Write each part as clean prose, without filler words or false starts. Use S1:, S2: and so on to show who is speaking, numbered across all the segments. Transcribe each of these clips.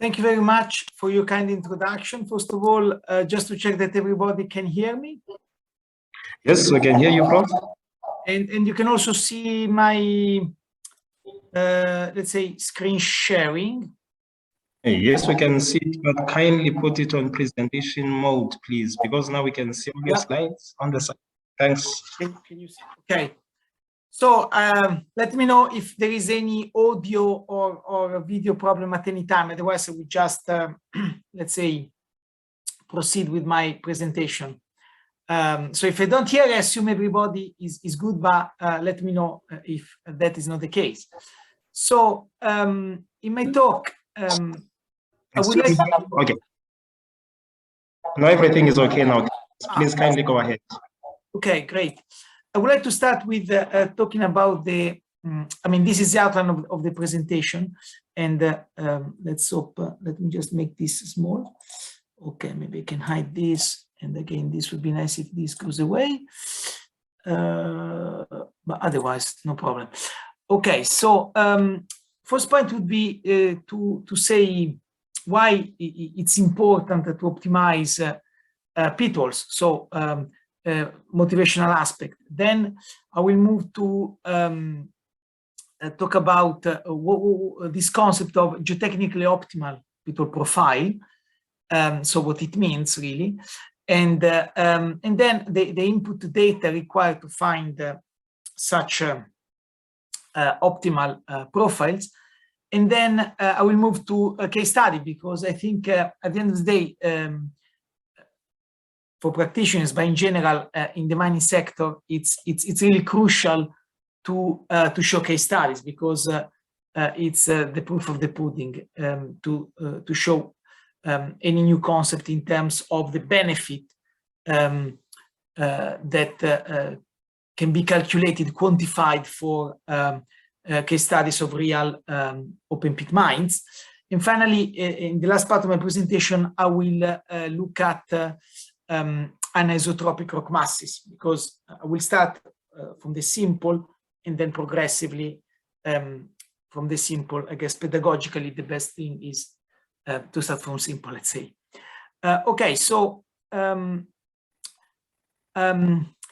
S1: Thank you very much for your kind introduction. First of all, just to check that everybody can hear me.
S2: Yes, we can hear you, Prof.
S1: And you can also see my, let's say, screen sharing.
S2: Yes, we can see it, but kindly put it on presentation mode, please, because now we can see all your slides on the side. Thanks.
S1: Can you see? Okay. So let me know if there is any audio or a video problem at any time. Otherwise, I will just, let's say, proceed with my presentation. So if I don't hear, I assume everybody is good, but let me know if that is not the case. So in my talk, I would like to...
S2: Okay. Now everything is okay now. Please kindly go ahead.
S1: Okay, great. I would like to start with talking about the, I mean, this is the outline of the presentation. And let's hope, let me just make this small. Okay, maybe I can hide this. And again, this would be nice if this goes away. But otherwise, no problem. Okay, so first point would be to say why it's important to optimize pitwalls. So motivational aspect. Then I will move to talk about this concept of geotechnically optimal pitwall profile. So what it means really, and then the input data required to find such optimal profiles. And then I will move to a case study, because I think at the end of the day, for practitioners, but in general, in the mining sector, it's really crucial to show case studies, because it's the proof of the pudding to show any new concept in terms of the benefit that can be calculated, quantified for case studies of real open pit mines. And finally, in the last part of my presentation, I will look at anisotropic rock masses, because I will start from the simple and then progressively from the simple. I guess pedagogically the best thing is to start from simple, let's say. Okay, so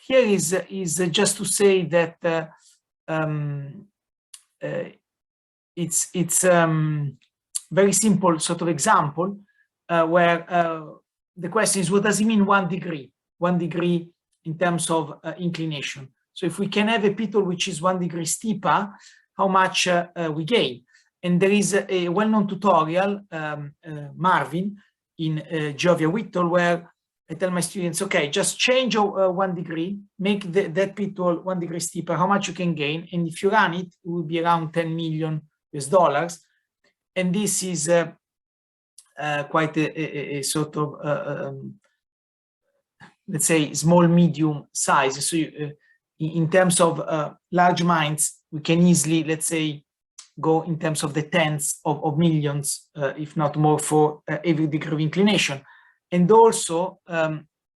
S1: here is just to say that it's very simple sort of example where the question is, what does it mean 1 degree? 1 degree in terms of inclination. So if we can have a pitwall which is 1 degree steeper, how much we gain? And there is a well-known tutorial, Marvin, in Giovia Whittle, where I tell my students, okay, just change 1 degree, make that pitwall 1 degree steeper, how much you can gain. And if you run it, it will be around $10 million US. And this is quite a sort of, let's say, small, medium size. So in terms of large mines, we can easily, let's say, go in terms of the tens of millions, if not more, for every degree of inclination. And also,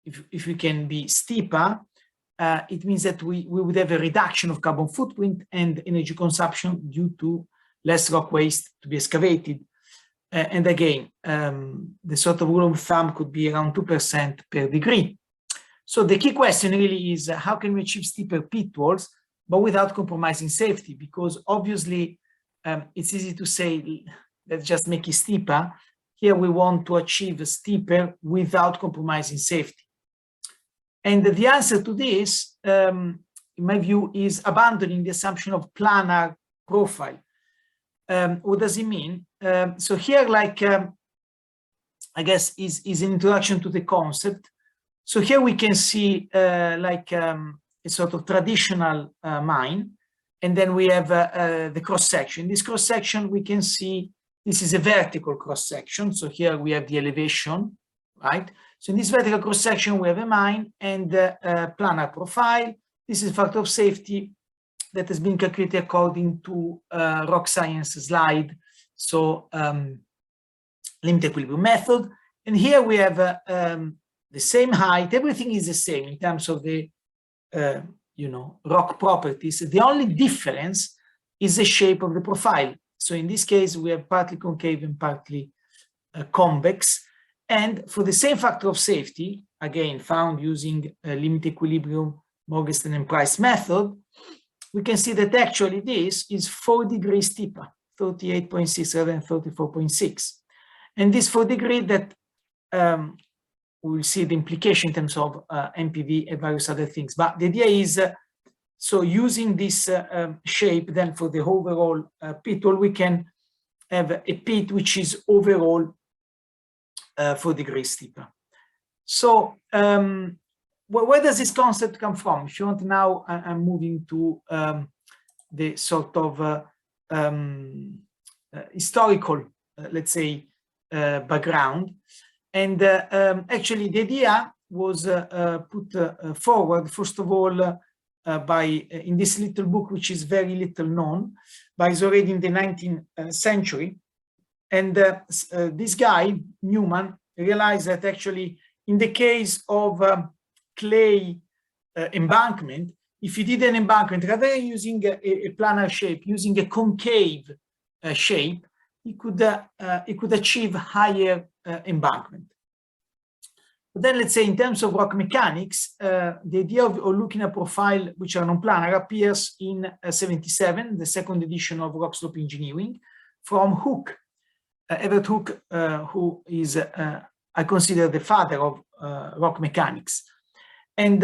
S1: if we can be steeper, it means that we would have a reduction of carbon footprint and energy consumption due to less rock waste to be excavated. And again, the sort of rule of thumb could be around 2% per degree. So the key question really is, how can we achieve steeper pitwalls, but without compromising safety? Because obviously, it's easy to say, let's just make it steeper. Here we want to achieve a steeper without compromising safety. And the answer to this, in my view, is abandoning the assumption of planar profile. What does it mean? So here, like, I guess, is an introduction to the concept. So here we can see like a sort of traditional mine. And then we have the cross-section. This cross-section, we can see this is a vertical cross-section. So here we have the elevation, right? So in this vertical cross-section, we have a mine and a planar profile. This is a factor of safety that has been calculated according to rock science slide. So limit equilibrium method. And here we have the same height. Everything is the same in terms of the you know, rock properties. The only difference is the shape of the profile. So in this case, we have partly concave and partly convex. And for the same factor of safety, again, found using limit equilibrium, Morgenstern and Price method, we can see that actually this is 4 degrees steeper, 38.6 rather than 34.6. And this 4 degree that we will see the implication in terms of MPV and various other things. But the idea is, so using this shape, then for the overall pitwall, we can have a pit which is overall 4 degrees steeper. So where does this concept come from? If you want now, I'm moving to the sort of historical, let's say, background. And actually, the idea was put forward, first of all, by in this little book, which is very little known, but is already in the 19th century. And this guy, Newman, realized that actually, in the case of clay embankment, if you did an embankment, rather than using a planar shape, using a concave shape, he could achieve higher embankment. But then let's say in terms of rock mechanics, the idea of looking at profile which are non-planar appears in 77, the second edition of Rock Slope Engineering, from Hooke, Everett Hooke, who is, I consider, the father of rock mechanics. And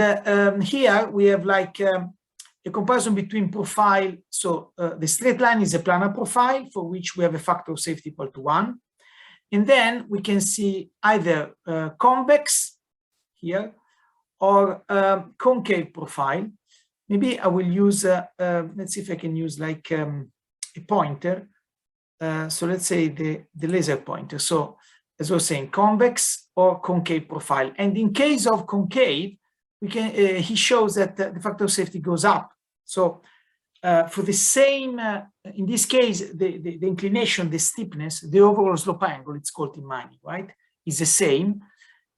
S1: here we have like a comparison between profile. So the straight line is a planar profile for which we have a factor of safety equal to 1. And then we can see either convex here or concave profile. Maybe I will use, let's see if I can use like a pointer. So let's say the laser pointer. So as I was saying, convex or concave profile. And in case of concave, we can, he shows that the factor of safety goes up. So for the same, in this case, the inclination, the steepness, the overall slope angle, it's called in mining, right, is the same.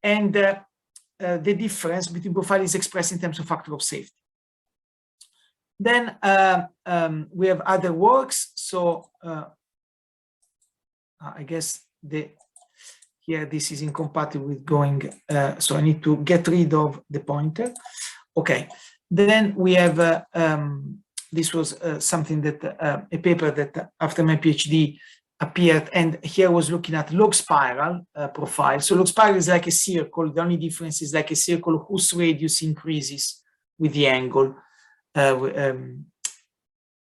S1: And the difference between profile is expressed in terms of factor of safety. Then we have other works. So I guess here this is incompatible with going, so I need to get rid of the pointer. Okay, then we have, this was something that, a paper that after my PhD appeared, and here I was looking at log spiral profile. So log spiral is like a circle, the only difference is like a circle whose radius increases with the angle. And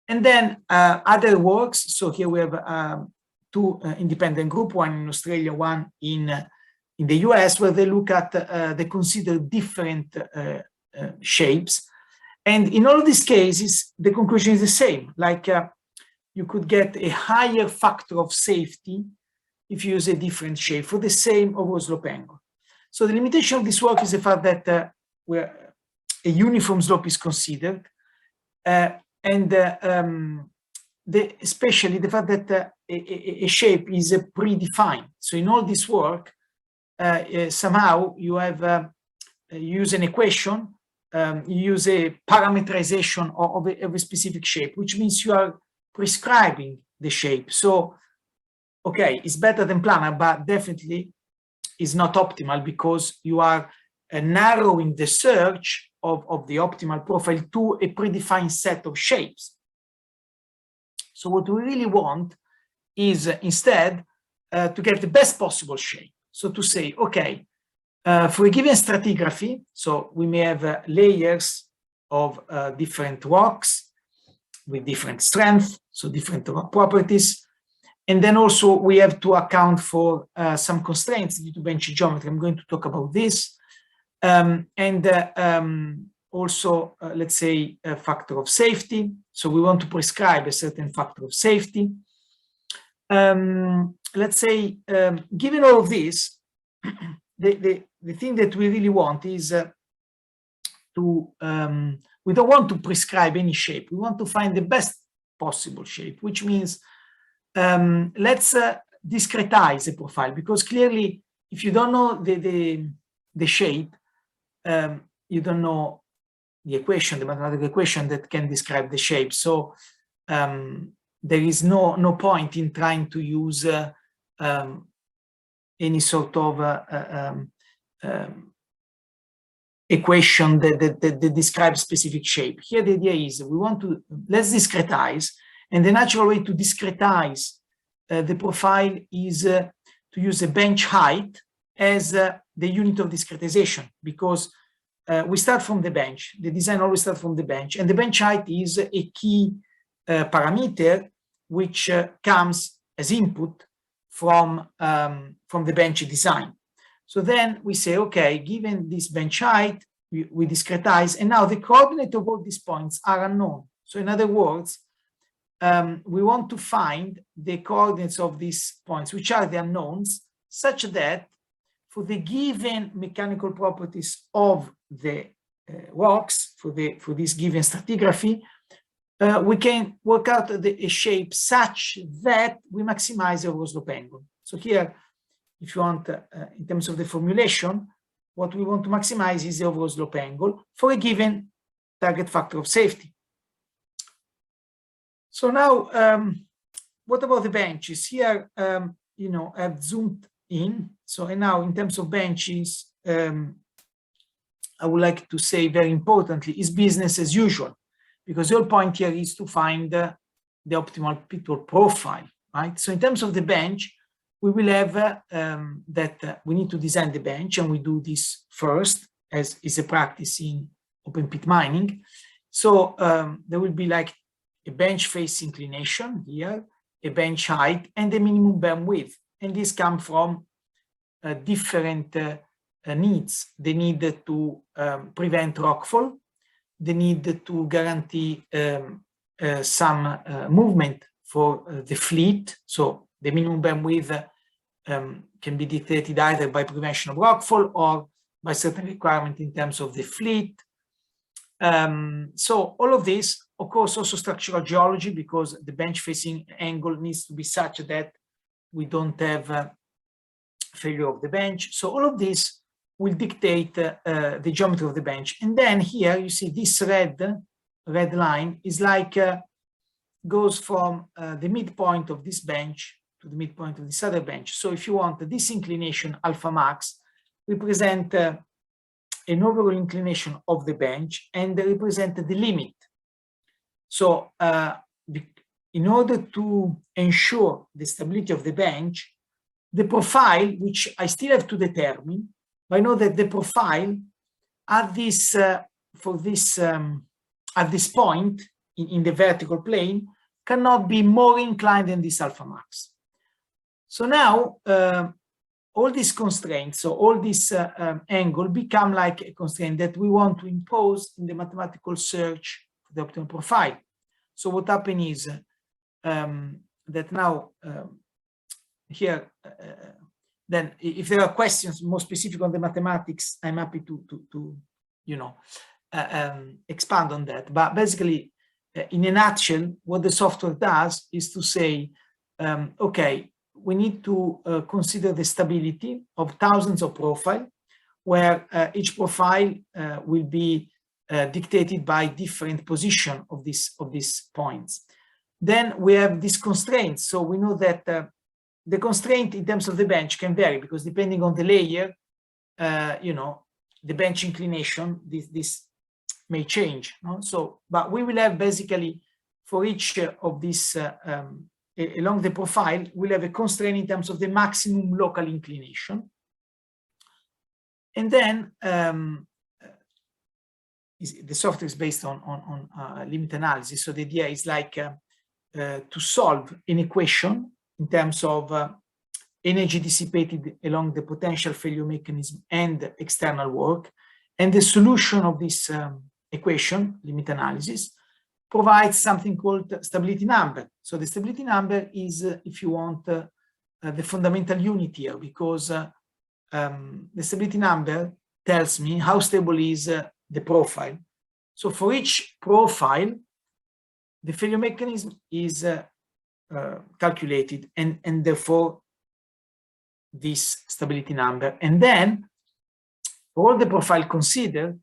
S1: then other works, so here we have two independent groups, one in Australia, one in the US, where they look at, they consider different shapes. And in all these cases, the conclusion is the same. Like you could get a higher factor of safety if you use a different shape for the same overall slope angle. So the limitation of this work is the fact that where a uniform slope is considered, especially the fact that a shape is predefined. So in all this work, somehow you have use an equation, you use a parameterization of a specific shape, which means you are prescribing the shape. So, okay, it's better than planar, but definitely is not optimal because you are narrowing the search of the optimal profile to a predefined set of shapes. So what we really want is instead to get the best possible shape. So to say, okay, for a given stratigraphy, so we may have layers of different rocks with different strength, so different rock properties. And then also we have to account for some constraints due to bench geometry. I'm going to talk about this. Also, let's say, a factor of safety. So we want to prescribe a certain factor of safety. Let's say, given all of this, the thing that we really want is we don't want to prescribe any shape. We want to find the best possible shape, which means let's discretize a profile, because clearly, if you don't know the shape, you don't know the equation, the mathematical equation that can describe the shape. So there is no point in trying to use any sort of equation that describes specific shape. Here the idea is we want to, let's discretize, and the natural way to discretize the profile is to use a bench height as the unit of discretization, because we start from the bench. The design always starts from the bench, and the bench height is a key parameter which comes as input from the bench design. So then we say, okay, given this bench height, we discretize, and now the coordinate of all these points are unknown. So in other words, we want to find the coordinates of these points, which are the unknowns, such that for the given mechanical properties of the rocks, for this given stratigraphy, we can work out a shape such that we maximize the overall slope angle. So here, if you want, in terms of the formulation, what we want to maximize is the overall slope angle for a given target factor of safety. So now, what about the benches? Here, you know, I've zoomed in. So and now, in terms of benches, I would like to say very importantly, is business as usual, because the whole point here is to find the optimal pitwall profile, right? So in terms of the bench, we will have that we need to design the bench, and we do this first, as is a practice in open pit mining. So there will be like a bench face inclination here, a bench height, and the minimum bend width. And these come from different needs. The need to prevent rockfall, the need to guarantee some movement for the fleet. So the minimum bend width can be dictated either by prevention of rockfall or by certain requirement in terms of the fleet. So all of this, of course, also structural geology, because the bench facing angle needs to be such that we don't have failure of the bench. So all of this will dictate the geometry of the bench. And then here you see this red line is like goes from the midpoint of this bench to the midpoint of this other bench. So if you want, this inclination alpha max represent an overall inclination of the bench and represent the limit. So in order to ensure the stability of the bench, the profile, which I still have to determine, but I know that the profile at this at this point in the vertical plane cannot be more inclined than this alpha max. So now all these constraints, so all this angle become like a constraint that we want to impose in the mathematical search for the optimal profile. So what happens is that now here, then if there are questions more specific on the mathematics, I'm happy to you know, expand on that. But basically, in a nutshell, what the software does is to say, okay, we need to consider the stability of thousands of profiles, where each profile will be dictated by different position of these points. Then we have these constraints. So we know that the constraint in terms of the bench can vary, because depending on the layer, you know, the bench inclination, this may change. No? So, but we will have basically for each of these along the profile, we'll have a constraint in terms of the maximum local inclination. And then the software is based on limit analysis. So the idea is like to solve an equation in terms of energy dissipated along the potential failure mechanism and external work. And the solution of this equation, limit analysis, provides something called stability number. So the stability number is, if you want, the fundamental unit here, because the stability number tells me how stable is the profile. So for each profile, the failure mechanism is calculated, and therefore this stability number. And then for all the profile considered,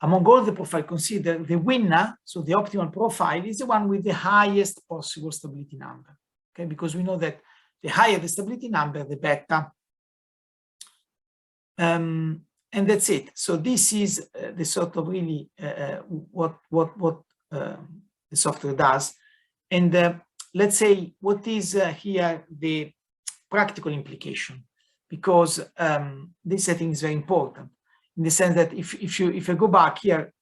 S1: among all the profile considered, the winner, so the optimal profile, is the one with the highest possible stability number. Okay, because we know that the higher the stability number, the better And that's it. So this is the sort of really what the software does. And let's say what is here the practical implication, because this I think is very important in the sense that if I go back here,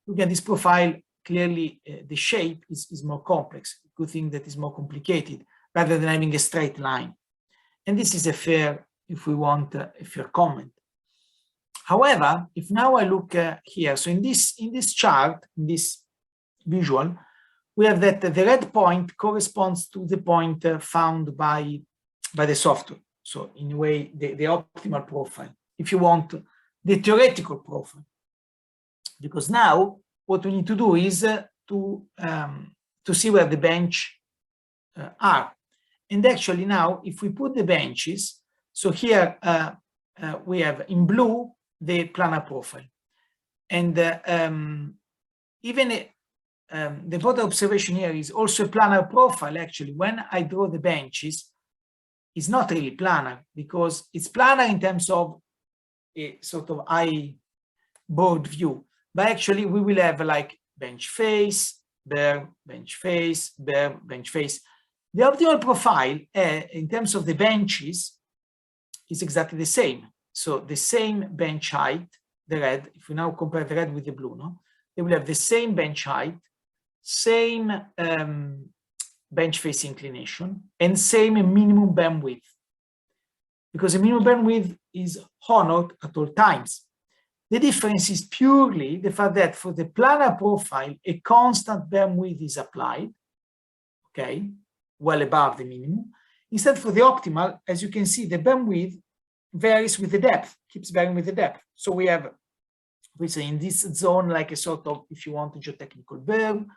S1: look at this profile, clearly the shape is more complex. Good thing that is more complicated rather than having a straight line. And this is a fair, if we want, a fair comment. However, if now I look here, so in this chart, in this visual, we have that the red point corresponds to the point found by the software. So in a way, the optimal profile, if you want, the theoretical profile. Because now what we need to do is to see where the bench are. And actually now, if we put the benches, so here we have in blue the planar profile. And even the important observation here is also a planar profile. Actually, when I draw the benches, it's not really planar, because it's planar in terms of a sort of eye-board view. But actually, we will have like bench face, bare, bench face, bare, bench face. The optimal profile in terms of the benches is exactly the same. So the same bench height, the red, if we now compare the red with the blue, no? They will have the same bench height, same bench face inclination, and same minimum band width. Because the minimum band width is honored at all times. The difference is purely the fact that for the planar profile, a constant band width is applied, okay, well above the minimum. Instead, for the optimal, as you can see, the band width varies with the depth, keeps varying with the depth. So we have, we say in this zone, like a sort of, if you want, a geotechnical berm,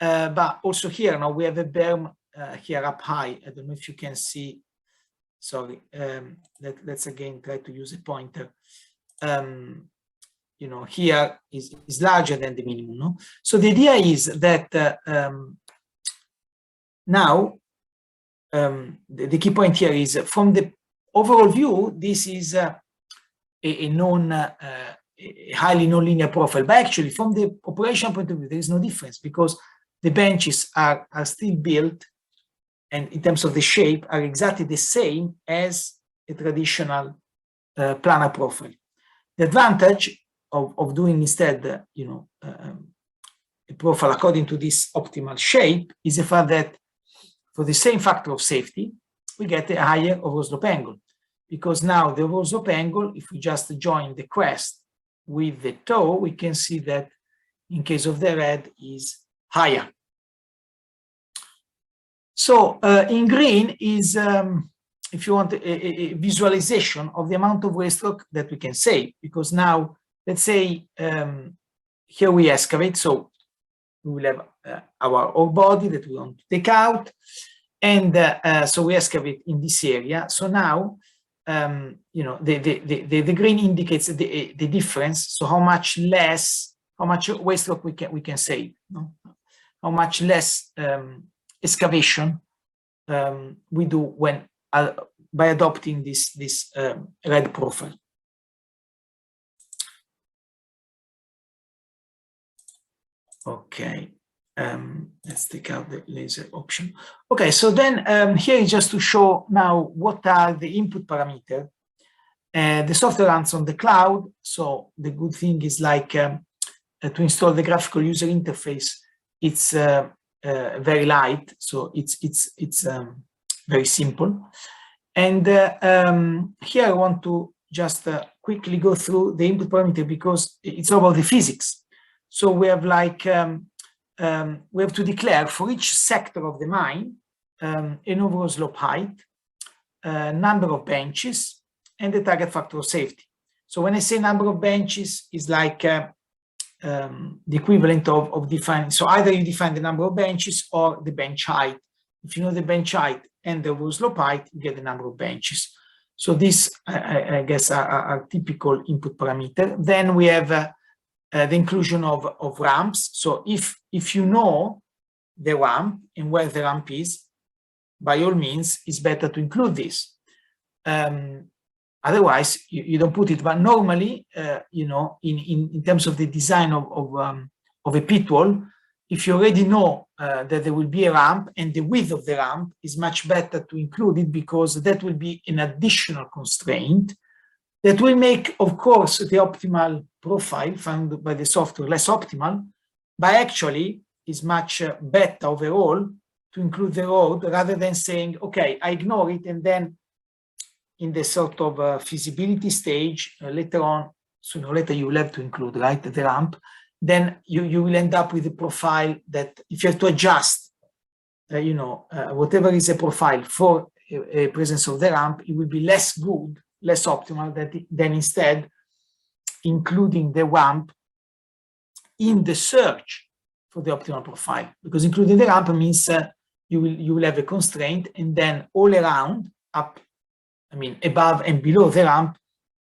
S1: but also here, now we have a berm here up high. I don't know if you can see, sorry, let's again try to use a pointer. You know, here is larger than the minimum, no? So the idea is that now, the key point here is from the overall view, this is a highly nonlinear profile. But actually, from the operational point of view, there is no difference, because the benches are still built, and in terms of the shape, are exactly the same as a traditional planar profile. The advantage of doing instead, you know, a profile according to this optimal shape is the fact that for the same factor of safety, we get a higher overall slope angle. Because now the overall slope angle, if we just join the crest with the toe, we can see that in case of the red is higher. So in green is, if you want, a visualization of the amount of waste rock that we can save. Because now, let's say, here we excavate, so we will have our ore body that we want to take out, and so we excavate in this area. So now, you know, the green indicates the difference. So how much less, how much waste rock we can save, no? How much less excavation we do when by adopting this red profile. Okay, let's take out the laser option. Okay, so then here is just to show now what are the input parameters. The software runs on the cloud, so the good thing is like to install the graphical user interface, it's very light, so it's very simple. And here I want to just quickly go through the input parameter, because it's all about the physics. So we have like, we have to declare for each sector of the mine an overall slope height, number of benches, and the target factor of safety. So when I say number of benches, is like the equivalent of defining. So either you define the number of benches or the bench height. If you know the bench height and the overall slope height, you get the number of benches. So this, I guess, are typical input parameter. Then we have the inclusion of ramps. So if you know the ramp and where the ramp is, by all means, it's better to include this. Otherwise, you don't put it. But normally, you know, in terms of the design of a pit wall, if you already know that there will be a ramp and the width of the ramp, is much better to include it, because that will be an additional constraint that will make, of course, the optimal profile found by the software less optimal, but actually is much better overall to include the road, rather than saying, okay, I ignore it, and then in the sort of feasibility stage, later on, sooner or later you will have to include, right, the ramp. Then you will end up with a profile that, if you have to adjust, you know, whatever is a profile for a presence of the ramp, it will be less good, less optimal than instead including the ramp in the search for the optimal profile, because including the ramp means you will have a constraint, and then all around, up, I mean, above and below the ramp,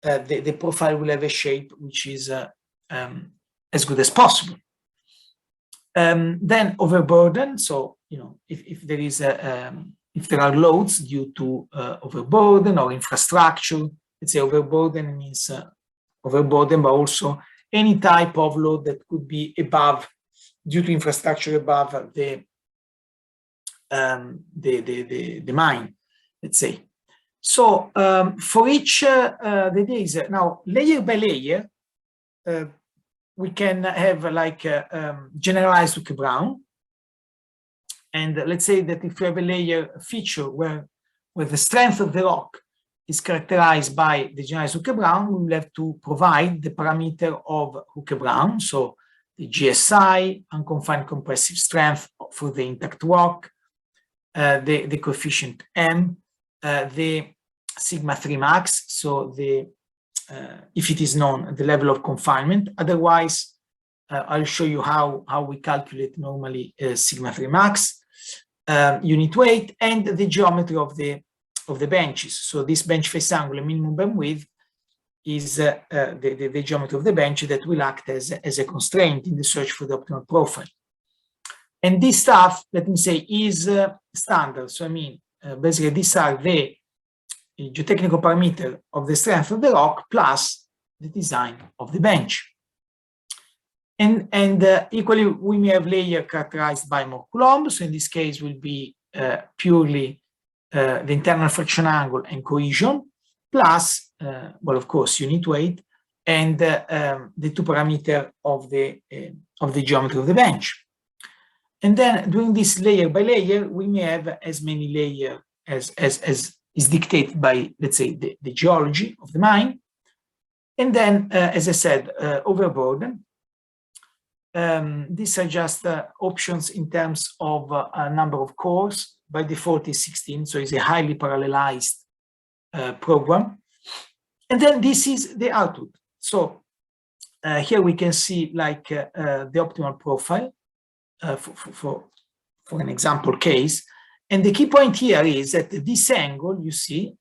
S1: the profile will have a shape which is as good as possible. Then overburden. So, you know, if there is if there are loads due to overburden or infrastructure, let's say overburden means overburden, but also any type of load that could be above, due to infrastructure above the mine, let's say. So for each the days, now layer by layer, we can have like generalized Hooke-Brown. And let's say that if you have a layer feature where the strength of the rock is characterized by the generalized Hooke-Brown, we will have to provide the parameter of Hooke-Brown, so the GSI, unconfined compressive strength for the intact rock, the coefficient M, the sigma 3 max, so the if it is known, the level of confinement. Otherwise, I'll show you how we calculate normally sigma 3 max, unit weight, and the geometry of the benches. So this bench face angle and minimum bend width is the geometry of the bench that will act as a constraint in the search for the optimal profile. And this stuff, let me say, is standard. So I mean, basically these are the geotechnical parameter of the strength of the rock plus the design of the bench. And equally, we may have layer characterized by more Coulomb. So in this case, will be purely the internal friction angle and cohesion, plus, well, of course, unit weight, and the two parameter of the geometry of the bench. And then doing this layer by layer, we may have as many layers as is dictated by, let's say, the geology of the mine. And then, as I said, overburden. These are just options in terms of a number of cores. By default is 16, so it's a highly parallelized program. And then this is the output. So here we can see like the optimal profile for an example case. And the key point here is that this angle, you see,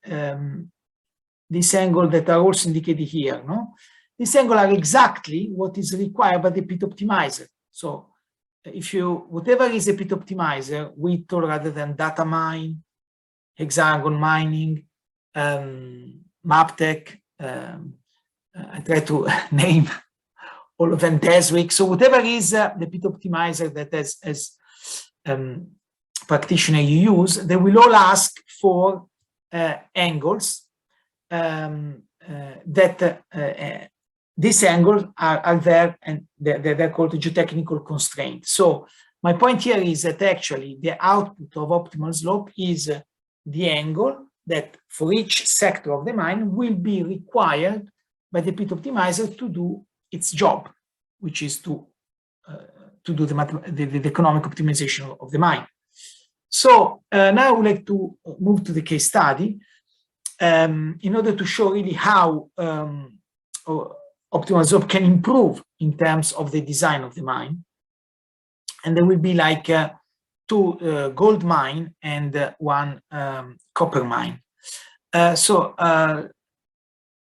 S1: this angle that are also indicated here, no? This angle are exactly what is required by the pit optimizer. So if you, whatever is a pit optimizer, Whittle rather than data mine, hexagon mining, Maptech, I try to name all of them, Deswick. So whatever is the pit optimizer that as practitioner you use, they will all ask for angles that these angles are there, and they're called geotechnical constraints. So my point here is that actually the output of optimal slope is the angle that for each sector of the mine will be required by the pit optimizer to do its job, which is to do the economic optimization of the mine. So now I would like to move to the case study in order to show really how optimal slope can improve in terms of the design of the mine. And there will be like two gold mine and one copper mine. So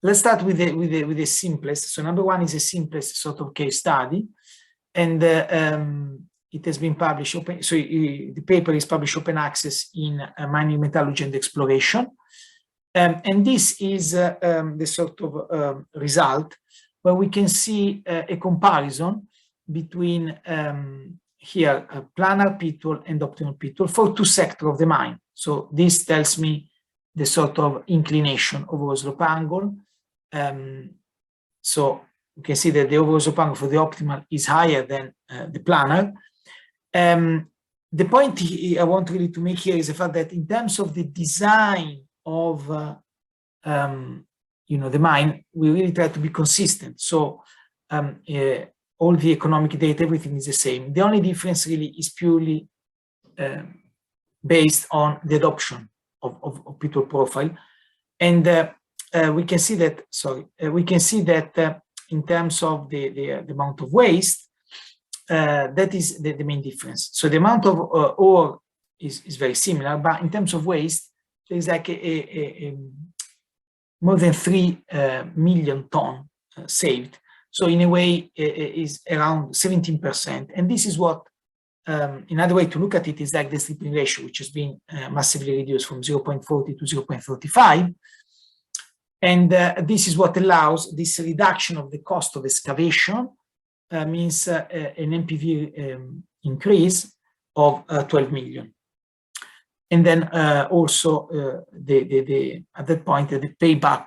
S1: let's start with the simplest. So number one is the simplest sort of case study, and it has been published open. So the paper is published open access in Mining Metallurgy and Exploration. And this is the sort of result where we can see a comparison between here planar pitwall and optimal pitwall for two sectors of the mine. So this tells me the sort of inclination overall slope angle. So you can see that the overall slope angle for the optimal is higher than the planar. The point I want really to make here is the fact that in terms of the design of you know, the mine, we really try to be consistent. So all the economic data, everything is the same. The only difference really is purely based on the adoption of pitwall profile. And we can see that, in terms of the amount of waste, that is the main difference. So the amount of ore is very similar, but in terms of waste, there's like a more than 3 million tons saved. So in a way, is around 17%. And this is what, another way to look at it is like the stripping ratio, which has been massively reduced from 0.40 to 0.35. And this is what allows this reduction of the cost of excavation, means an NPV increase of 12 million. And then also at that point, the payback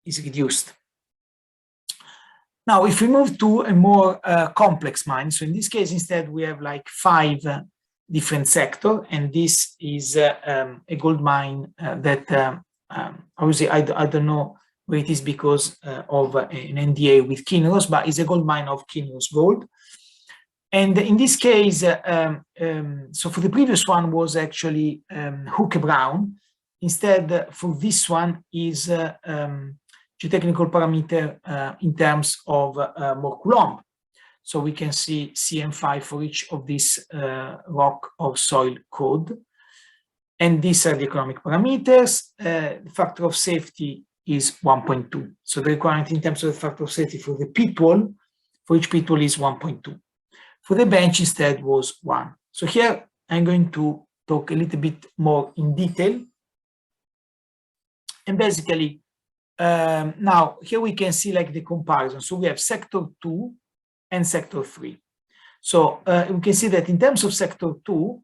S1: is reduced. Now, if we move to a more complex mine, so in this case, instead, we have like 5 different sectors, and this is a gold mine that obviously I don't know where it is because of an NDA with Kinross, but it's a gold mine of Kinross Gold. And in this case, so for the previous one was actually Hooker Brown. Instead, for this one is geotechnical parameter in terms of more Coulomb. So we can see CM5 for each of these rock or soil code. And these are the economic parameters. The factor of safety is 1.2. So the requirement in terms of the factor of safety for the pitwall, for each pitwall is 1.2. For the bench instead was 1. So here I'm going to talk a little bit more in detail. And basically, now here we can see like the comparison. So we have sector 2 and sector 3. So we can see that in terms of sector 2,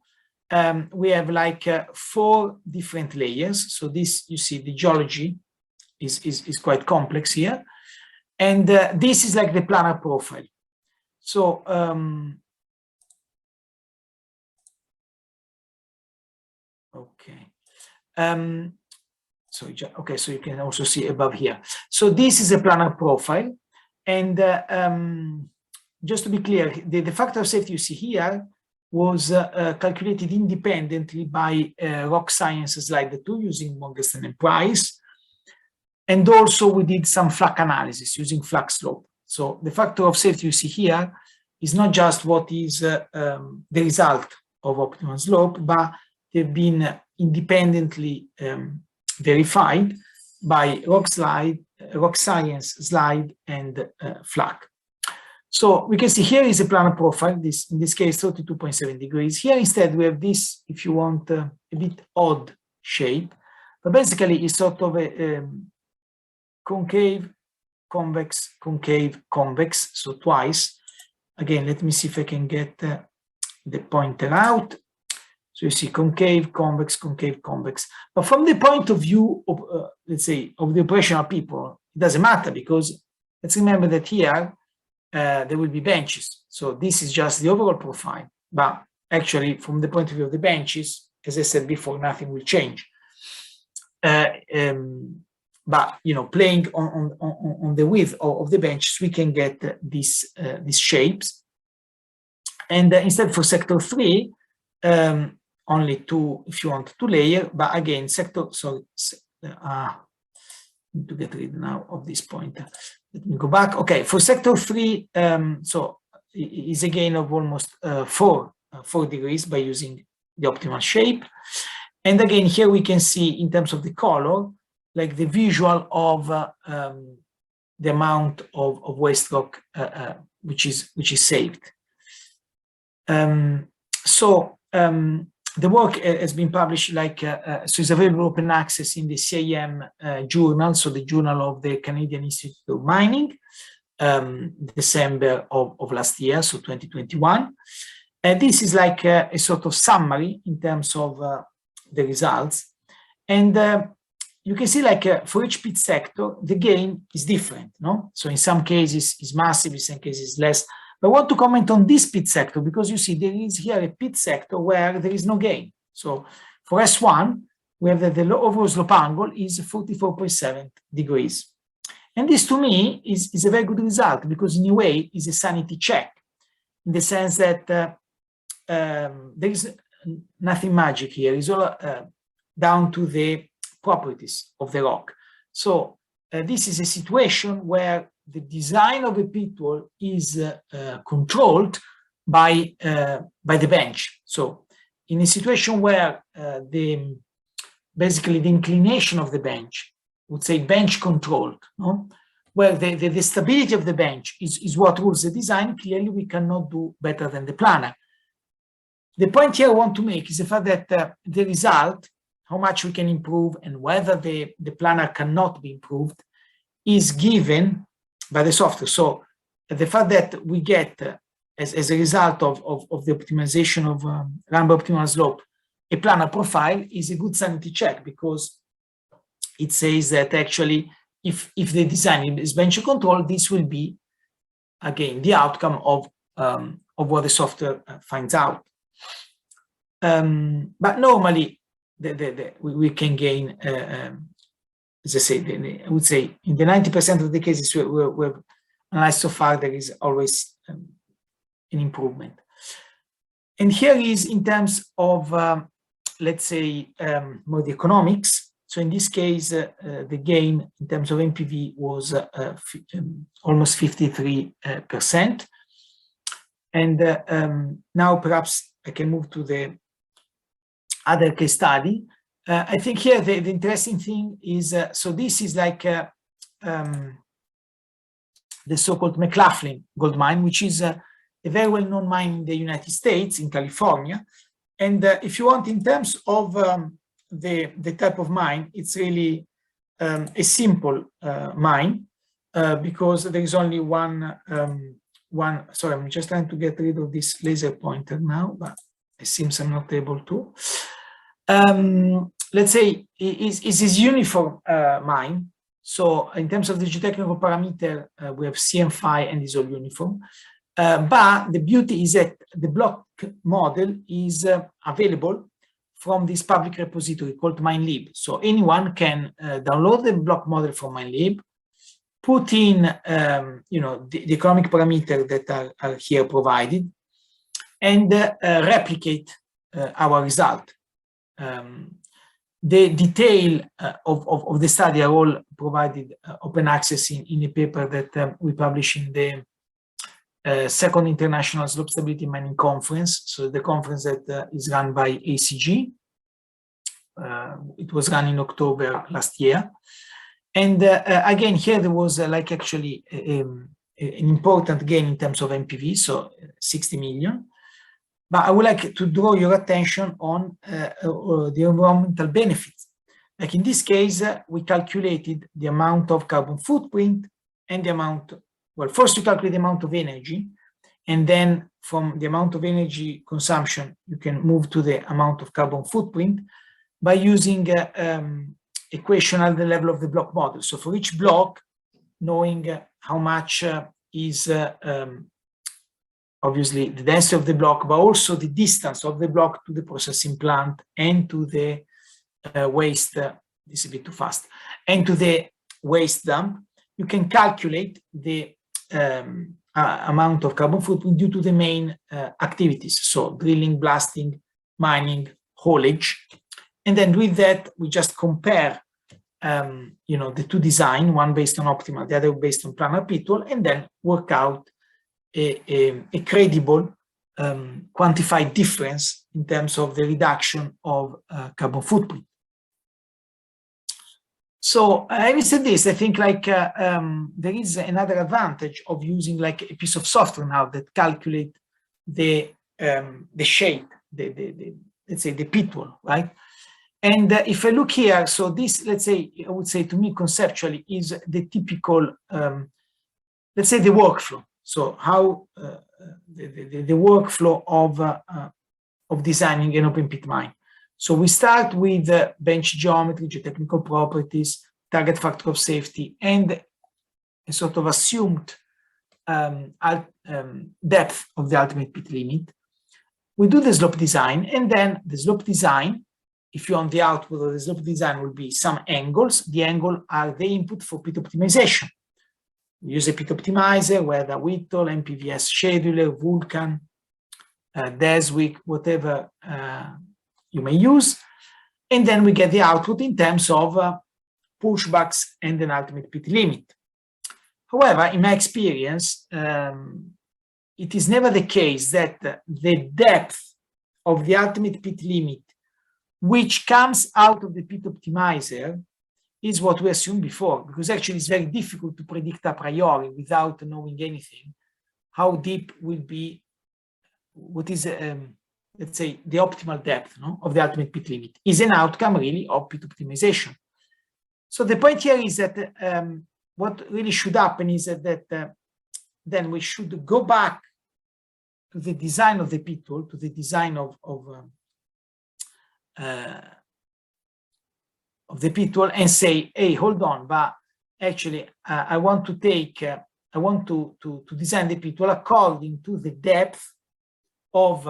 S1: we have like 4 different layers. So this, you see, the geology is quite complex here. And this is like the planar profile. So, okay. Okay, so you can also see above here. So this is a planar profile. And just to be clear, the factor of safety you see here was calculated independently by Rock Science Slide 2 using Morgenstern and Price. And also we did some flak analysis using flak slope. So the factor of safety you see here is not just what is the result of optimal slope, but they've been independently verified by Rock Science Slide and flak. So we can see here is a planar profile, this in this case 32.7 degrees. Here instead we have this, if you want, a bit odd shape, but basically it's sort of a concave, convex, concave, convex, so twice. Again, let me see if I can get the pointer out. So you see concave, convex, concave, convex. But from the point of view of, let's say, of the operational people, it doesn't matter because let's remember that here there will be benches. So this is just the overall profile. But actually, from the point of view of the benches, as I said before, nothing will change. But you know, playing on the width of the benches, we can get these shapes. And instead for sector 3, only 2, if you want, 2 layer. But again, sector. So need to get rid now of this pointer. Let me go back. Okay, for sector 3, so is a gain of almost 4 degrees by using the optimal shape. And again, here we can see in terms of the color, like the visual of the amount of waste rock which is saved. the work has been published so it's available open access in the CIM journal, so the journal of the Canadian Institute of Mining, December of last year, so 2021. And this is like a sort of summary in terms of the results. And you can see for each pit sector, the gain is different, no? So in some cases it's massive, in some cases less. But I want to comment on this pit sector because you see there is here a pit sector where there is no gain. So for S1, we have that the overall slope angle is 44.7 degrees. And this to me is a very good result because in a way is a sanity check in the sense that there is nothing magic here. It's all down to the properties of the rock. So this is a situation where the design of a pit wall is controlled by the bench. So in a situation where basically the inclination of the bench, would say bench controlled, no? Where the stability of the bench is what rules the design, clearly we cannot do better than the planner. The point here I want to make is the fact that the result, how much we can improve and whether the planner cannot be improved, is given by the software. So the fact that we get, as a result of the optimization of Rambo optimal slope, a planar profile is a good sanity check because it says that actually if the design is bench control, this will be again the outcome of what the software finds out. But normally we can gain, as I say, I would say in the 90% of the cases we've analyzed so far, there is always an improvement. And here is in terms of, let's say, more the economics. So in this case, the gain in terms of NPV was almost 53%. And now perhaps I can move to the other case study. I think here the interesting thing is, so this is like the so-called McLaughlin gold mine, which is a very well-known mine in the United States, in California. And if you want, in terms of the type of mine, it's really a simple mine because there is only one, sorry, I'm just trying to get rid of this laser pointer now, but it seems I'm not able to. Let's say it is uniform mine. So in terms of the geotechnical parameter, we have CM5 and is all uniform. But the beauty is that the block model is available from this public repository called MineLib. So anyone can download the block model from MineLib, put in the economic parameters that are here provided, and replicate our result. The detail of the study are all provided open access in a paper that we publish in the Second International Slope Stability Mining Conference. So the conference that is run by ACG. It was run in October last year. And again, here there was actually an important gain in terms of NPV, so 60 million. But I would like to draw your attention on the environmental benefits. Like in this case, we calculated the amount of carbon footprint and the amount, well, first you calculate the amount of energy, and then from the amount of energy consumption, you can move to the amount of carbon footprint by using equation at the level of the block model. So for each block, knowing how much is obviously the density of the block, but also the distance of the block to the processing plant and to the waste, this is a bit too fast, and to the waste dump, you can calculate the amount of carbon footprint due to the main activities. So drilling, blasting, mining, haulage. And then with that, we just compare the two design, one based on optimal, the other based on planar pitwall, and then work out a credible quantified difference in terms of the reduction of carbon footprint. So having said this, I think there is another advantage of using a piece of software now that calculate the shape, the let's say, the pitwall, right? And if I look here, so this, let's say, I would say to me conceptually is the typical, let's say, the workflow. So how the workflow of designing an open pit mine. So we start with bench geometry, geotechnical properties, target factor of safety, and a sort of assumed depth of the ultimate pit limit. We do the slope design, and then the slope design, if you want the output of the slope design, will be some angles. The angle are the input for pit optimization. We use a pit optimizer, whether Whittle, MPVS scheduler, Vulkan, Deswik, whatever you may use. And then we get the output in terms of pushbacks and an ultimate pit limit. However, in my experience, it is never the case that the depth of the ultimate pit limit, which comes out of the pit optimizer, is what we assumed before, because actually it's very difficult to predict a priori without knowing anything, how deep will be, what is, let's say, the optimal depth, no, of the ultimate pit limit, is an outcome really of pit optimization. So the point here is that what really should happen is that then we should go back to the design of the pitwall, to the design of the pitwall, and say, hey, hold on, but actually I want to take, I want to design the pitwall according to the depth of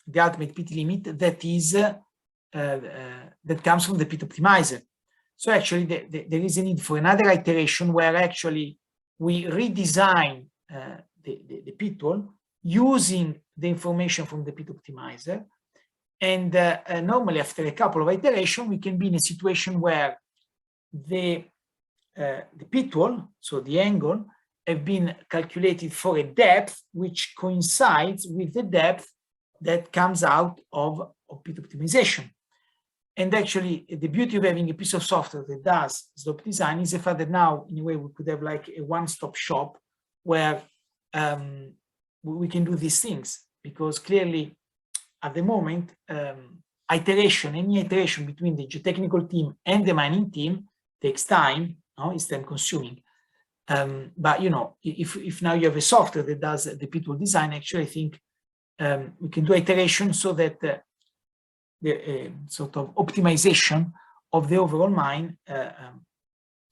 S1: the ultimate pit limit that is that comes from the pit optimizer. So actually there is a need for another iteration where actually we redesign the pitwall using the information from the pit optimizer. And normally after a couple of iterations, we can be in a situation where the pitwall, so the angle, have been calculated for a depth which coincides with the depth that comes out of pit optimization. And actually, the beauty of having a piece of software that does slope design is the fact that now, in a way, we could have like a one-stop shop where we can do these things, because clearly, at the moment, any iteration between the geotechnical team and the mining team takes time, no? It's time consuming. But you know, if now you have a software that does the pitwall design, actually, I think we can do iteration so that the sort of optimization of the overall mine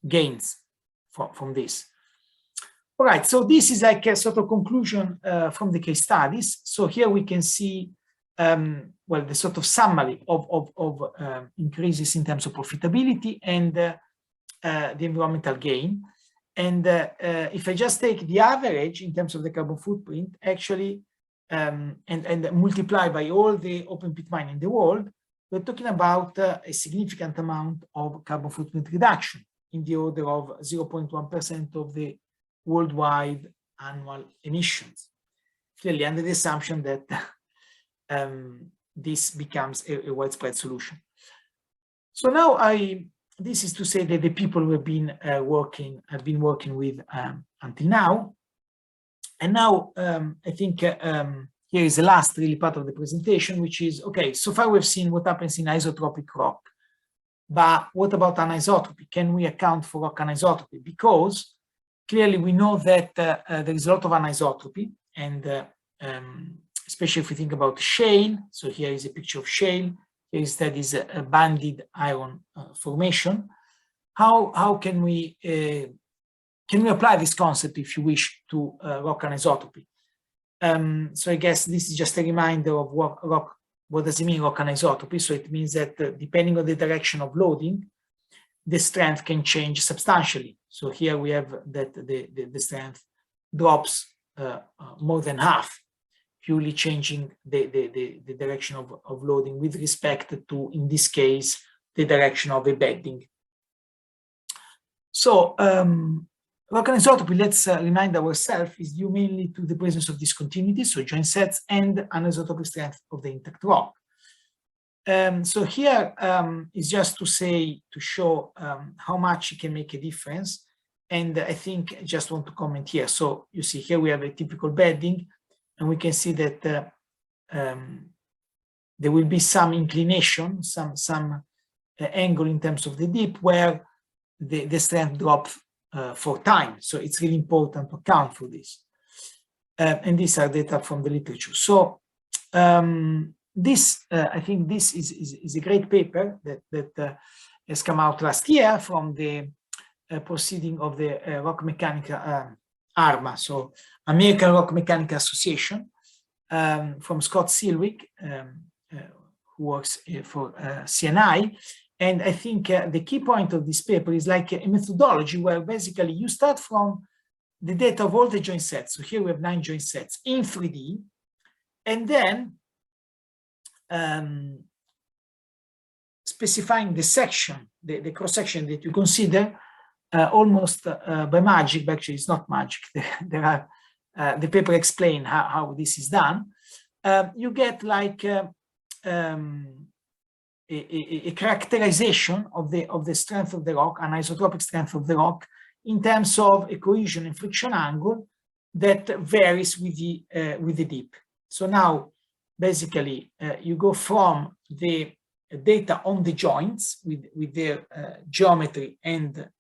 S1: gains from this. All right, so this is like a sort of conclusion from the case studies. So here we can see, well, the sort of summary of increases in terms of profitability and the environmental gain. And if I just take the average in terms of the carbon footprint, actually, and multiply by all the open pit mine in the world, we're talking about a significant amount of carbon footprint reduction in the order of 0.1% of the worldwide annual emissions. Clearly under the assumption that this becomes a widespread solution. So now this is to say that the people who have been working with until now. And now I think here is the last really part of the presentation, which is, okay, so far we've seen what happens in isotropic rock, but what about anisotropy? Can we account for rock anisotropy? Because clearly we know that there is a lot of anisotropy, and especially if we think about shale. So here is a picture of shale. Here instead is a banded iron formation. How can we apply this concept, if you wish, to rock anisotropy? So I guess this is just a reminder of what does it mean, rock anisotropy. So it means that depending on the direction of loading, the strength can change substantially. So here we have that the strength drops more than half, purely changing the direction of loading with respect to, in this case, the direction of a bedding. So rock anisotropy, let's remind ourselves, is due mainly to the presence of discontinuities, so joint sets, and anisotropic strength of the intact rock. So here is just to show how much it can make a difference. And I think I just want to comment here. So you see here we have a typical bedding, and we can see that there will be some inclination, some angle in terms of the dip where the strength drops for time. So it's really important to account for this. And these are data from the literature. So I think this is a great paper that has come out last year from the proceeding of the Rock Mechanical ARMA, so American Rock Mechanical Association, from Scott Silwick, who works for CNI. And I think the key point of this paper is like a methodology where basically you start from the data of all the joint sets. So here we have 9 joint sets in 3D, and then specifying the section, the cross-section that you consider almost by magic, but actually it's not magic. There are, the paper explain how this is done. You get like a characterization of the strength of the rock, an isotropic strength of the rock, in terms of a cohesion and friction angle that varies with the dip. So now, basically, you go from the data on the joints with their geometry and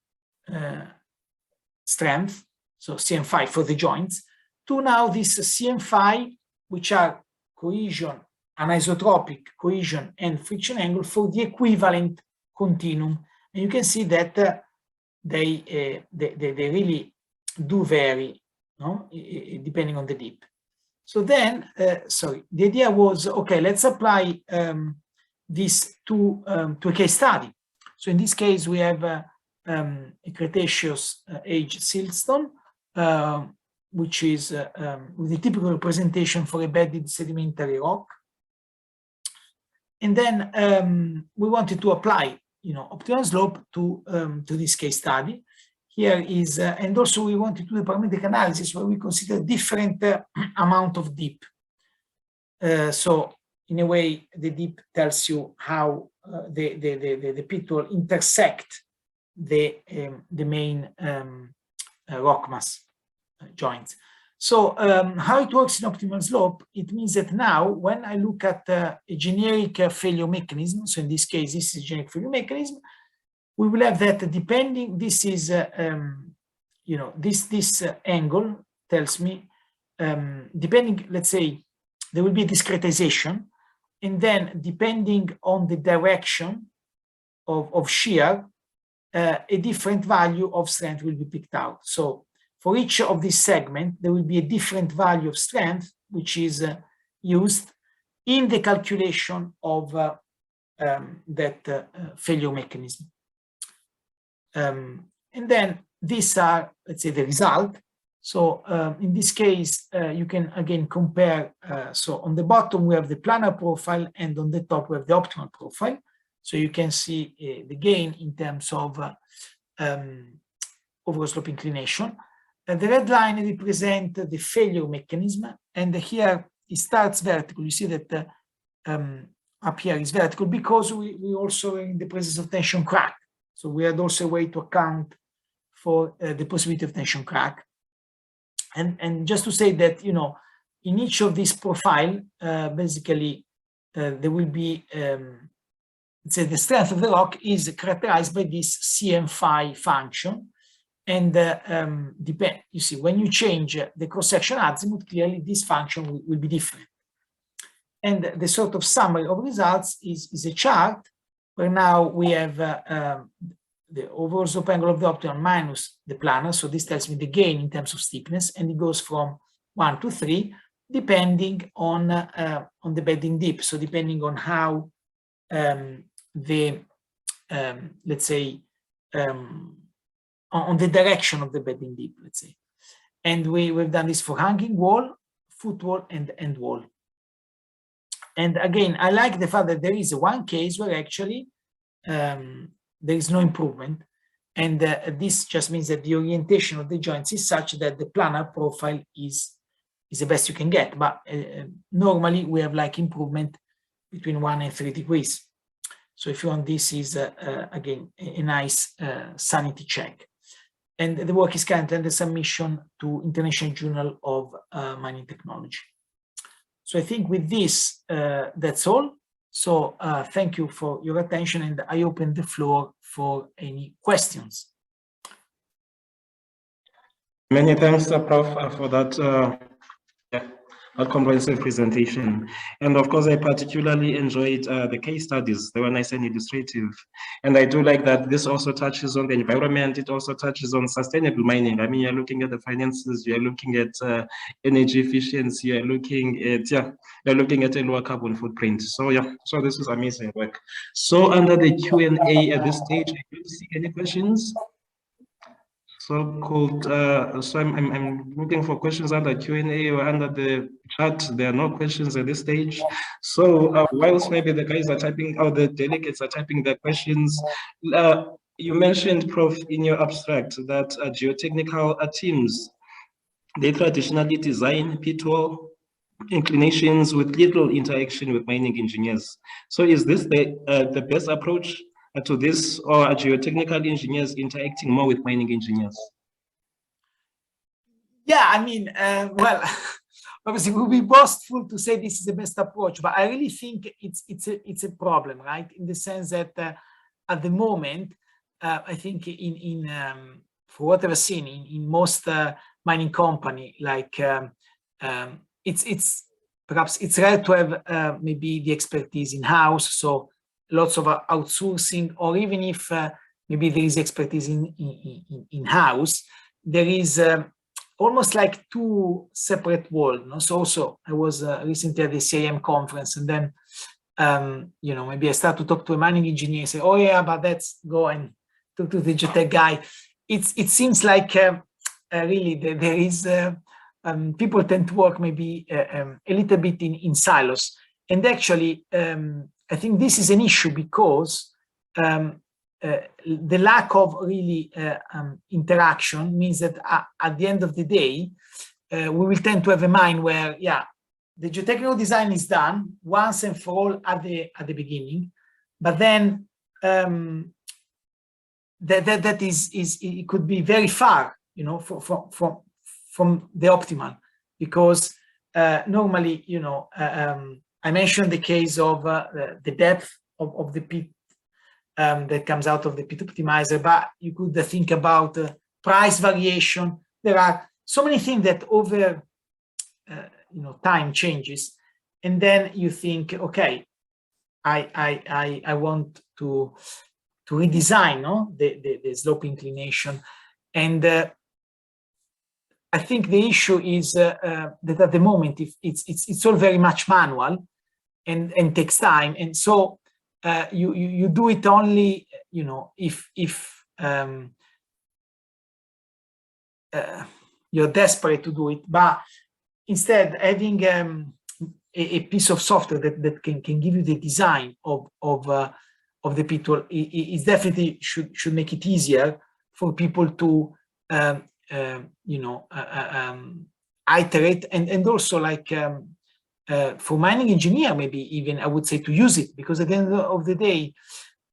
S1: strength, so CM5 for the joints, to now this CM5, which are cohesion, anisotropic cohesion and friction angle for the equivalent continuum. And you can see that they really do vary, no? Depending on the dip. So then, the idea was, okay, let's apply this to a case study. So in this case, we have a Cretaceous age siltstone, which is with the typical representation for a bedded sedimentary rock. And then we wanted to apply, optimal slope to this case study. Here is, and also we wanted to do a parametric analysis where we consider different amount of dip. So in a way, the dip tells you how the pitwall intersect the main rock mass joints. So how it works in optimal slope, it means that now when I look at a generic failure mechanism, so in this case, this is a generic failure mechanism, we will have that depending, this is, this angle tells me, depending, let's say, there will be a discretization, and then depending on the direction of shear, a different value of strength will be picked out. So for each of these segments, there will be a different value of strength, which is used in the calculation of that failure mechanism. And then these are, let's say, the result. So in this case, you can again compare. So on the bottom, we have the planar profile, and on the top, we have the optimal profile. So you can see the gain in terms of overall slope inclination. The red line represents the failure mechanism, and here it starts vertical. You see that up here is vertical because we also are in the presence of tension crack. So we had also a way to account for the possibility of tension crack. And just to say that, in each of these profile, basically, there will be, let's say, the strength of the rock is characterized by this CM5 function. And you see, when you change the cross-section azimuth, clearly this function will be different. And the sort of summary of results is a chart where now we have the overall slope angle of the optimal minus the planar. So this tells me the gain in terms of steepness, and it goes from 1 to 3, depending on the bedding dip. So depending on how let's say, on the direction of the bedding dip, let's say. And we've done this for hanging wall, footwall, and end wall. And again, I like the fact that there is one case where actually there is no improvement. And this just means that the orientation of the joints is such that the planar profile is the best you can get. But normally we have like improvement between 1 and 3 degrees. So if you want, this is again a nice sanity check. And the work is currently under submission to International Journal of Mining Technology. So I think with this, that's all. So thank you for your attention, and I open the floor for any questions.
S2: Many thanks, Prof, for that a comprehensive presentation. And of course, I particularly enjoyed the case studies. They were nice and illustrative. And I do like that this also touches on the environment. It also touches on sustainable mining. I mean, you're looking at the finances, you're looking at energy efficiency, you're looking at, you're looking at a lower carbon footprint. So so this is amazing work. So under the Q&A at this stage, I don't see any questions. So I'm looking for questions under Q&A or under the chat. There are no questions at this stage. So whilst maybe the guys are typing, or the delegates are typing their questions, you mentioned, Prof, in your abstract that geotechnical teams, they traditionally design pitwall inclinations with little interaction with mining engineers. So is this the best approach to this, or are geotechnical engineers interacting more with mining engineers?
S1: Yeah, I mean, well, obviously it would be boastful to say this is the best approach, but I really think it's a problem, right? In the sense that at the moment, I think for what I've seen in most mining company, like perhaps it's rare to have maybe the expertise in-house, so lots of outsourcing, or even if maybe there is expertise in-house, there is almost like two separate worlds. No? So also I was recently at the CIM conference, and then you know, maybe I start to talk to a mining engineer and say, oh yeah, but let's go and talk to the geotech guy. It seems like really there is people tend to work maybe a little bit in silos, and actually I think this is an issue because the lack of really interaction means that at the end of the day, we will tend to have a mind where, yeah, the geotechnical design is done once and for all at the beginning, but then that is it could be very far, you know, from the optimal, because normally, you know, I mentioned the case of the depth of the pit that comes out of the pit optimizer, but you could think about price variation. There are so many things that over you know, time changes, and then you think, okay, I want to redesign, no, the slope inclination, and I think the issue is that at the moment, if it's all very much manual and takes time, and so you do it only, you know, if you're desperate to do it, but instead having a piece of software that can give you the design of the pitwall is definitely should make it easier for people to you know, iterate, and also like for mining engineer, maybe even I would say to use it, because at the end of the day,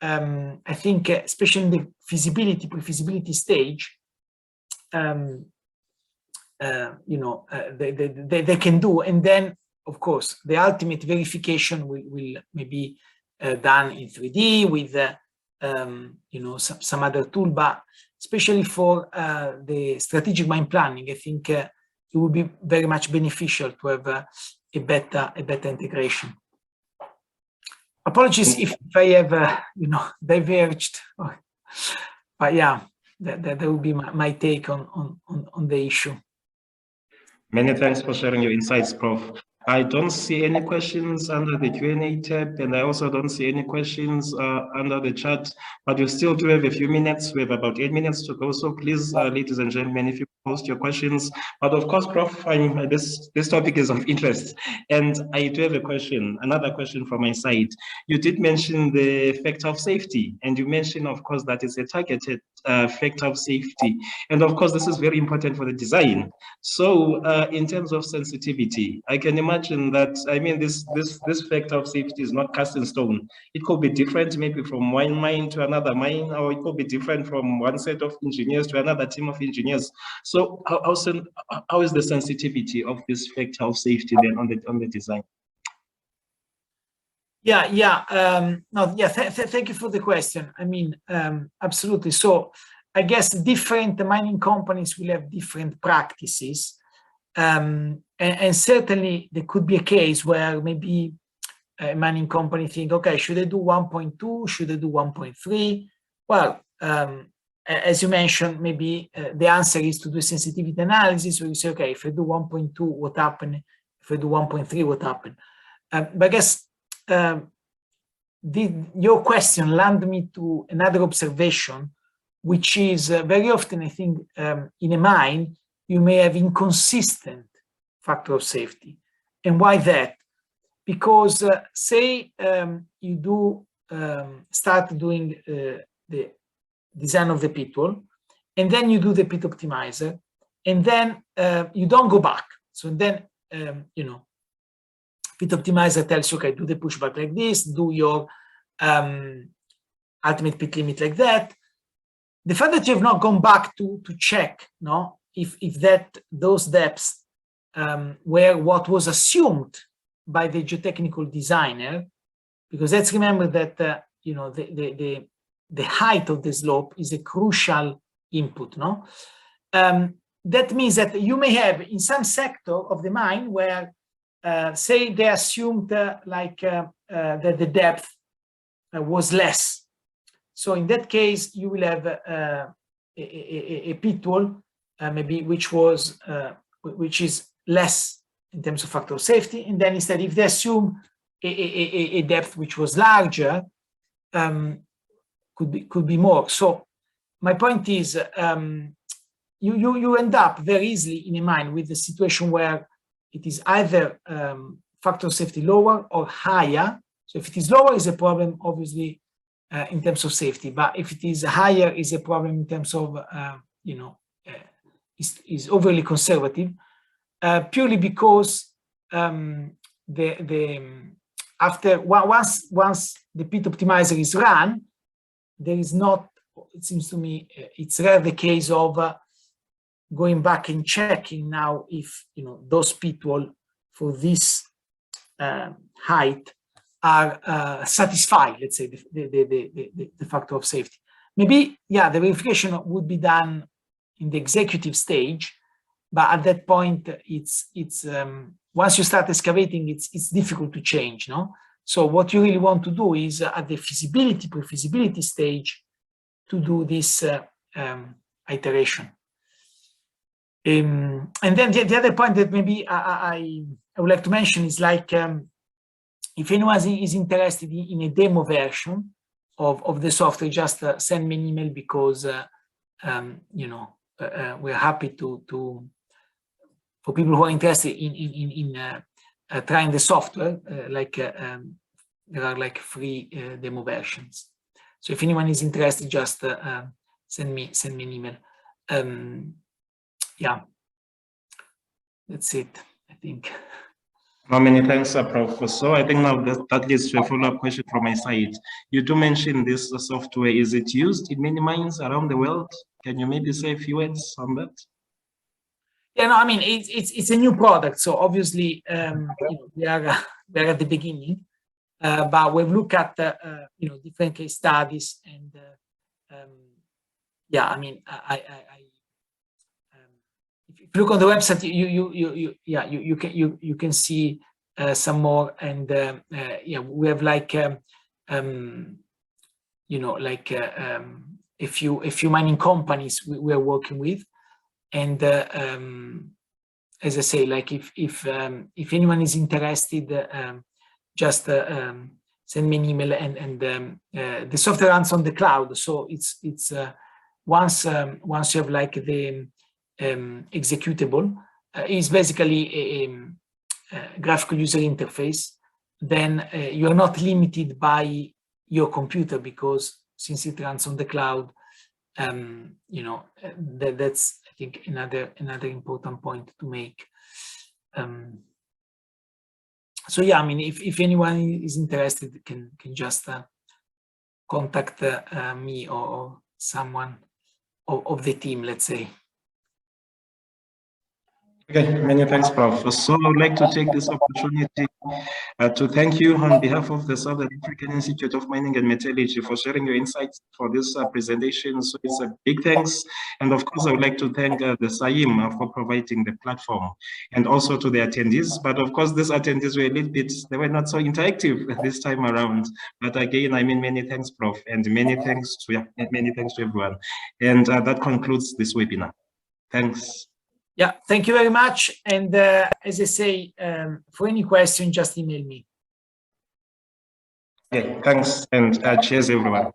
S1: I think especially in the feasibility, pre-feasibility stage, you know, they can do, and then of course the ultimate verification will maybe done in 3D with you know, some other tool, but especially for the strategic mine planning, I think it would be very much beneficial to have a better integration. Apologies if I have you know, diverged, but yeah, that would be my take on the issue.
S2: Many thanks for sharing your insights, Prof. I don't see any questions under the Q&A tab, and I also don't see any questions under the chat, but you still do have a few minutes. We have about 8 minutes to go, so please, ladies and gentlemen, if you post your questions. But of course, Prof, this topic is of interest, and I do have a question, another question from my side. You did mention the factor of safety, and you mentioned, of course, that it's a targeted factor of safety, and of course, this is very important for the design. So in terms of sensitivity, I can imagine that, I mean, this factor of safety is not cast in stone. It could be different maybe from one mine to another mine, or it could be different from one set of engineers to another team of engineers. So how is the sensitivity of this factor of safety then on the design?
S1: Thank you for the question. I mean, absolutely. So I guess different mining companies will have different practices. And certainly there could be a case where maybe a mining company think, okay, should I do 1.2? Should I do 1.3? Well, as you mentioned, maybe the answer is to do a sensitivity analysis where you say, okay, if I do 1.2, what happened? If I do 1.3, what happened? But I guess your question landed me to another observation, which is very often, I think, in a mine, you may have inconsistent factor of safety. And why that? Because say you do start doing the design of the pitwall, and then you do the pit optimizer, and then you don't go back. So then, pit optimizer tells you, okay, do the pushback like this, do your ultimate pit limit like that. The fact that you have not gone back to check, no, if those depths were what was assumed by the geotechnical designer, because let's remember that the height of the slope is a crucial input, no? That means that you may have in some sector of the mine where, say they assumed that the depth was less. So in that case, you will have a pit wall, maybe which is less in terms of factor of safety. And then instead, if they assume a depth which was larger, could be more. So my point is, you end up very easily in a mine with a situation where it is either factor of safety lower or higher. So if it is lower, is a problem, obviously, in terms of safety. But if it is higher, is a problem in terms of, is overly conservative, purely because once the pit optimizer is run, there is not, it seems to me, it's rare the case of going back and checking now if those pit wall for this height are satisfied, let's say, the factor of safety. Maybe, yeah, the verification would be done in the executive stage, but at that point, it's once you start excavating, it's difficult to change, no? So what you really want to do is at the pre-feasibility stage to do this iteration. And then the other point that maybe I would like to mention is like, if anyone is interested in a demo version of the software, just send me an email, because we're happy to for people who are interested in trying the software, there are like free demo versions. So if anyone is interested, just send me an email. Yeah, that's it, I think.
S2: Many thanks, Prof. So I think now that leads to a follow-up question from my side. You do mention this software. Is it used in many mines around the world? Can you maybe say a few words on that?
S1: Yeah, no, I mean, it's a new product. So obviously, we are at the beginning, but we've looked at, different case studies, and yeah, I mean, if you look on the website, you can see some more, and yeah, we have like a few mining companies we are working with, and as I say, like if anyone is interested, just send me an email, and the software runs on the cloud, so it's once you have like the executable, is basically a graphical user interface, then you are not limited by your computer, because since it runs on the cloud, that's, I think, another important point to make. So yeah, I mean, if anyone is interested, can just contact me or someone of the team, let's say.
S2: Okay, many thanks, Prof. So I would like to take this opportunity to thank you on behalf of the Southern African Institute of Mining and Metallurgy for sharing your insights for this presentation. So it's a big thanks. And of course, I would like to thank the SAIM for providing the platform, and also to the attendees. But of course, these attendees were a little bit, they were not so interactive this time around. But again, I mean, many thanks, Prof. And many thanks to everyone. And that concludes this webinar. Thanks.
S1: Yeah, thank you very much. And as I say, for any question, just email me.
S2: Okay, thanks, and cheers, everyone.